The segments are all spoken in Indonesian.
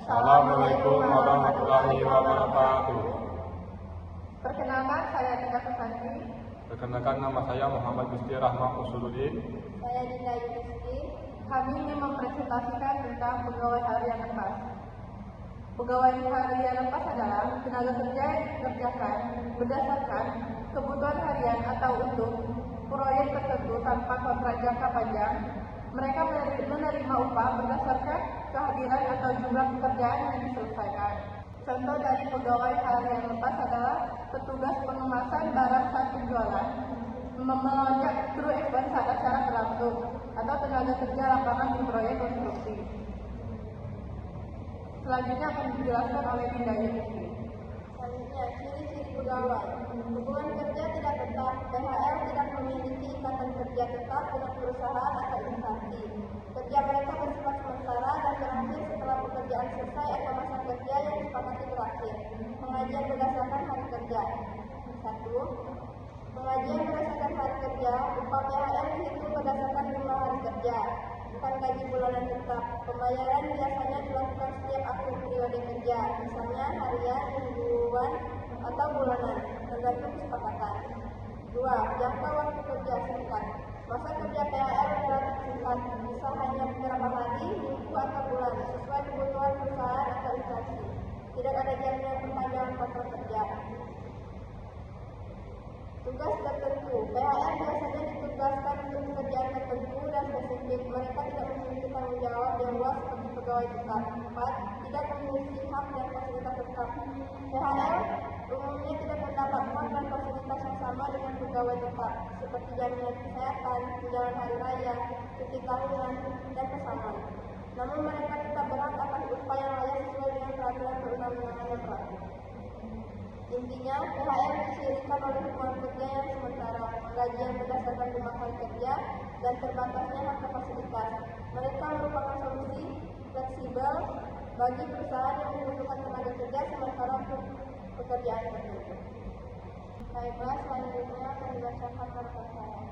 Assalamualaikum warahmatullahi wabarakatuh. Perkenalkan, saya Tika Susanti. Perkenalkan, nama saya Muhammad Gusti Rahmat Usuluddin. Saya Dinda Yuniski. Kami ingin mempresentasikan tentang pegawai harian lepas. Pegawai harian lepas adalah tenaga kerja yang dikerjakan berdasarkan kebutuhan harian atau untuk proyek tertentu tanpa kontrak jangka panjang. Mereka menerima upah berdasarkan kehadiran atau jumlah pekerjaan yang diselesaikan. Contoh dari pegawai harian lepas adalah petugas pengemasan barang saat penjualan, melonjak kru F1 saat acara berlangsung, atau tenaga kerja lapangan di proyek konstruksi. Selanjutnya akan dijelaskan oleh Dinda Yuniski. Selanjutnya, ciri-ciri pegawai. Hubungan kerja tidak tetap. PHL tidak memiliki ikatan kerja tetap dengan perusahaan atau instansi. Kerja mereka bersifat sementara dan berakhir setelah pekerjaan selesai atau masa kerja yang disepakati berakhir. Pengajian berdasarkan hari kerja. 1. Pengajian berdasarkan hari kerja. Upah PHL dihitung berdasarkan jumlah hari kerja, bukan gaji bulanan tetap. Pembayaran biasanya dilakukan setiap akhir periode kerja, misalnya harian, mingguan, atau bulanan, tergantung kesepakatan. 2. Jangka waktu kerja singkat. Masa kerja PHL relatif singkat, bisa hanya beberapa hari, minggu, atau bulan, sesuai kebutuhan perusahaan atau instansi. Tidak ada jaminan perpanjangan kontrak kerja. Tugas tertentu. PHL biasanya ditugaskan untuk pekerjaan tertentu dan spesifik. Mereka tidak memiliki tanggung jawab yang luas seperti pegawai tetap. 4. Tidak memiliki hak dan fasilitas tetap. PHL umumnya tidak mendapat hak dan fasilitas yang sama dengan pegawai tetap, seperti jaminan kesehatan, tunjangan hari raya, cuti tahunan, dan pesangon. Namun mereka tetap berhak atas upah yang layak sesuai dengan peraturan perundang-undangan yang berlaku. Intinya, PHL dicirikan oleh hubungan kerja yang sementara, gajian berdasarkan jumlah hari kerja, dan terbatasnya hak dan fasilitas. Mereka merupakan solusi fleksibel bagi perusahaan yang membutuhkan tenaga kerja sementara untuk pekerjaan tertentu. Baiklah, selanjutnya akan dibacakan rekan saya.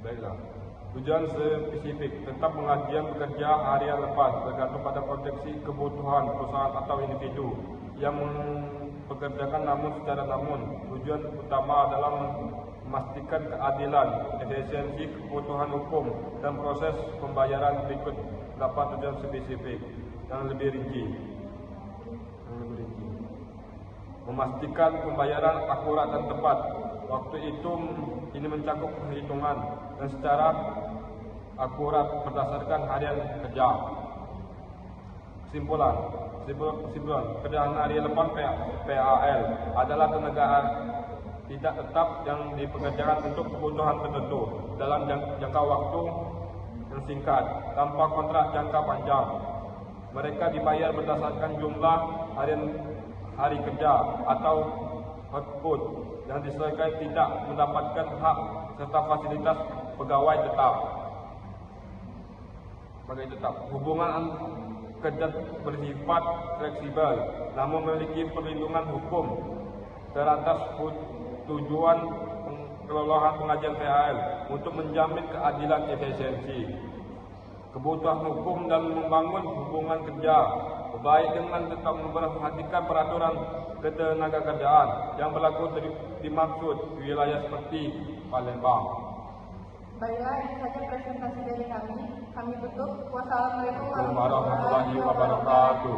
Baiklah. Tujuan spesifik tetap pengajian bekerja harian lepas tergantung pada proteksi kebutuhan perusahaan atau individu yang mempekerjakan namun tujuan utama adalah memastikan keadilan, efisiensi kebutuhan hukum dan proses pembayaran berikut dapat tujuan spesifik yang lebih rinci. Memastikan pembayaran akurat dan tepat. Waktu itu ini mencakup perhitungan dan secara akurat berdasarkan harian kerja. Kesimpulan, kerjaan harian lepas PHL adalah tenaga tidak tetap yang dipekerjakan untuk kebutuhan tertentu dalam jangka waktu yang singkat tanpa kontrak jangka panjang. Mereka dibayar berdasarkan jumlah hari kerja atau output yang disesuaikan, tidak mendapatkan hak serta fasilitas pegawai tetap. Hubungan kerja bersifat fleksibel namun memiliki perlindungan hukum teratas tujuan pengelolaan pengajian PHL untuk menjamin keadilan, efisiensi kebutuhan hukum dan membangun hubungan kerja baik dengan tetap memperhatikan peraturan ketenagakerjaan yang berlaku dimaksud wilayah seperti Palembang. Baiklah, ini saja presentasi dari kami. Kami tutup. Wassalamualaikum Warahmatullahi wabarakatuh.